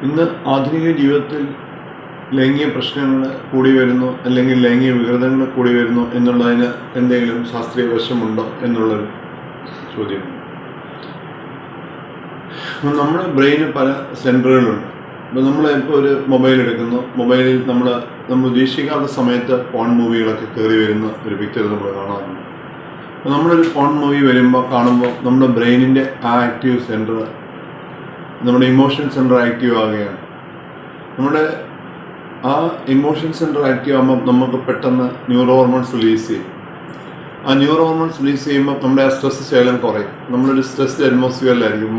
ഇന്ന് ആധുനിക ജീവിതത്തിൽ ലൈംഗിക പ്രശ്നങ്ങൾ കൂടി വരുന്നു, അല്ലെങ്കിൽ ലൈംഗിക വികൃതങ്ങൾ കൂടി വരുന്നു എന്നുള്ളതിന് എന്തെങ്കിലും ശാസ്ത്രീയ വശമുണ്ടോ എന്നുള്ളൊരു ചോദ്യം. നമ്മുടെ ബ്രെയിന് പല സെൻറ്ററുകളുണ്ട്. ഇപ്പോൾ നമ്മളിപ്പോൾ ഒരു മൊബൈൽ എടുക്കുന്നു, മൊബൈലിൽ നമ്മൾ ഉദ്ദേശിക്കാത്ത സമയത്ത് ഫോൺ മൂവികളൊക്കെ കയറി വരുന്ന ഒരു പിക്ചർ നമ്മൾ കാണാറുണ്ട്. അപ്പോൾ നമ്മളൊരു ഫോൺ മൂവി കാണുമ്പോൾ നമ്മുടെ ബ്രെയിനിൻ്റെ ആ ആക്റ്റീവ് സെൻറ്റർ, നമ്മുടെ ഇമോഷൻ സെൻറ്റർ ആക്റ്റീവ് ആവുകയാണ്. നമ്മുടെ ആ ഇമോഷൻ സെൻറ്റർ ആക്റ്റീവ് ആകുമ്പോൾ നമുക്ക് പെട്ടെന്ന് ന്യൂറോ ഹോർമോൺസ് റിലീസ് ചെയ്യും. ആ ന്യൂറോ ഹോർമോൺസ് റിലീസ് ചെയ്യുമ്പോൾ നമ്മുടെ ആ സ്ട്രെസ് ശകലം കുറയും. നമ്മളൊരു സ്ട്രെസ്ഡ് അറ്റ്മോസ്ഫിയറിലായിരിക്കും.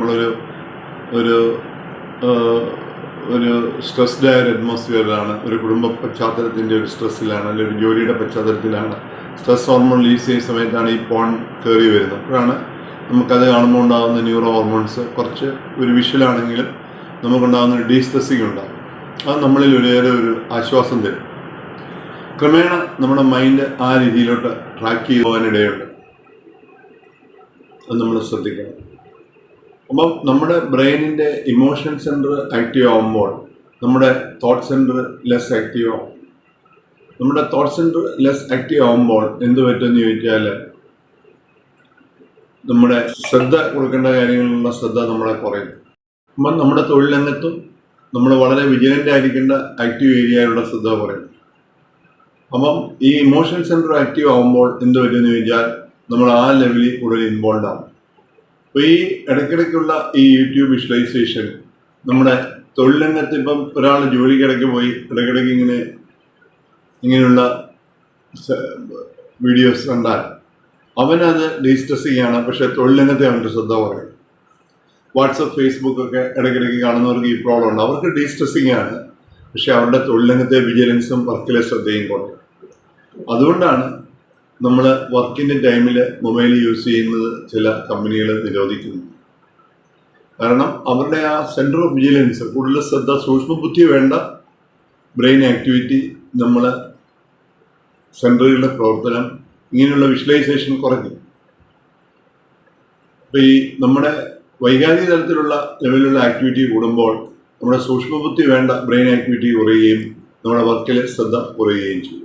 ഒരു സ്ട്രെസ്ഡ് ആയ ഒരു അറ്റ്മോസ്ഫിയറിലാണ്, ഒരു കുടുംബ പശ്ചാത്തലത്തിൻ്റെ ഒരു സ്ട്രെസ്സിലാണ്, അല്ലെങ്കിൽ ഒരു ജോലിയുടെ പശ്ചാത്തലത്തിലാണ്. സ്ട്രെസ് ഹോർമോൺ റിലീസ് ചെയ്യുന്ന സമയത്താണ് ഈ ഫോൺ കയറി വരുന്നത്. അപ്പോഴാണ് നമുക്കത് കാണുമ്പോൾ ഉണ്ടാകുന്ന ന്യൂറോ ഹോർമോൺസ് കുറച്ച് ഒരു വിഷ്വലാണെങ്കിലും നമുക്കുണ്ടാകുന്ന ഒരു ഡീസ്ട്രെസ്സിങ് ഉണ്ടാകും. അത് നമ്മളിൽ ഒരു ആശ്വാസം തരും. ക്രമേണ നമ്മുടെ മൈൻഡ് ആ രീതിയിലോട്ട് ട്രാക്ക് ചെയ്തു പോകാനിടയുണ്ട്. അത് നമ്മൾ ശ്രദ്ധിക്കണം. അപ്പം നമ്മുടെ ബ്രെയിനിൻ്റെ ഇമോഷൻ സെൻറ്റർ ആക്റ്റീവ് ആകുമ്പോൾ നമ്മുടെ തോട്ട് സെൻറ്റർ ലെസ് ആക്റ്റീവ് ആവും. നമ്മുടെ തോട്ട് സെൻറ്റർ ലെസ് ആക്റ്റീവ് ആകുമ്പോൾ എന്ത് പറ്റുമെന്ന് ചോദിച്ചാൽ, നമ്മുടെ ശ്രദ്ധ കൊടുക്കേണ്ട കാര്യങ്ങളിലുള്ള ശ്രദ്ധ നമ്മളെ കുറയും. അപ്പം നമ്മുടെ തൊഴിൽ രംഗത്തും നമ്മൾ വളരെ വിജിലൻ്റ് ആയിരിക്കേണ്ട ആക്റ്റീവ് ഏരിയയിലുള്ള ശ്രദ്ധ കുറയും. അപ്പം ഈ ഇമോഷൻ സെൻറ്റർ ആക്റ്റീവ് ആകുമ്പോൾ എന്ത് പറ്റുമെന്ന് ചോദിച്ചാൽ, നമ്മൾ ആ ലെവലിൽ കൂടുതൽ ഇൻവോൾവ് ആകും. അപ്പോൾ ഈ ഇടയ്ക്കിടയ്ക്കുള്ള ഈ യൂട്യൂബ് വിഷ്വലൈസേഷൻ, നമ്മുടെ തൊഴിൽ രംഗത്ത് ഇപ്പം ഒരാൾ ജോലിക്കിടയ്ക്ക് പോയി ഇടയ്ക്കിടയ്ക്ക് ഇങ്ങനെയുള്ള വീഡിയോസ് കണ്ടാൽ അവനത് ഡീസ്ട്രെസ്സിങ് ആണ്. പക്ഷേ തൊഴിൽ രംഗത്തെ അവൻ്റെ ശ്രദ്ധ പറയും. വാട്സപ്പ്, ഫേസ്ബുക്കൊക്കെ ഇടയ്ക്കിടയ്ക്ക് കാണുന്നവർക്ക് ഈ പ്രോബ്ലം ഉണ്ട്. അവർക്ക് ഡീസ്ട്രെസ്സിങ് ആണ്, പക്ഷെ അവരുടെ തൊഴിൽ രംഗത്തെ വിജിലൻസും വർക്കിലെ ശ്രദ്ധയും കുറയും. അതുകൊണ്ടാണ് നമ്മൾ വർക്കിൻ്റെ ടൈമിൽ മൊബൈൽ യൂസ് ചെയ്യുന്നത് ചില കമ്പനികൾ നിരോധിക്കുന്നത്. കാരണം അവരുടെ ആ സെൻറ്റർ ഓഫ് വിജിലൻസ്, കൂടുതൽ ശ്രദ്ധ, സൂക്ഷ്മബുദ്ധി വേണ്ട ബ്രെയിൻ ആക്ടിവിറ്റി, നമ്മൾ സെൻറ്ററുകളുടെ പ്രവർത്തനം, ഇങ്ങനെയുള്ള വിഷ്വലൈസേഷൻ കുറയ്ക്കും. അപ്പോൾ ഈ നമ്മുടെ വൈകാരിക തലത്തിലുള്ള ലെവലിലുള്ള ആക്ടിവിറ്റി കൂടുമ്പോൾ നമ്മുടെ സൂക്ഷ്മബുദ്ധി വേണ്ട ബ്രെയിൻ ആക്ടിവിറ്റി കുറയുകയും നമ്മുടെ വർക്കിലെ ശ്രദ്ധ കുറയുകയും ചെയ്യും.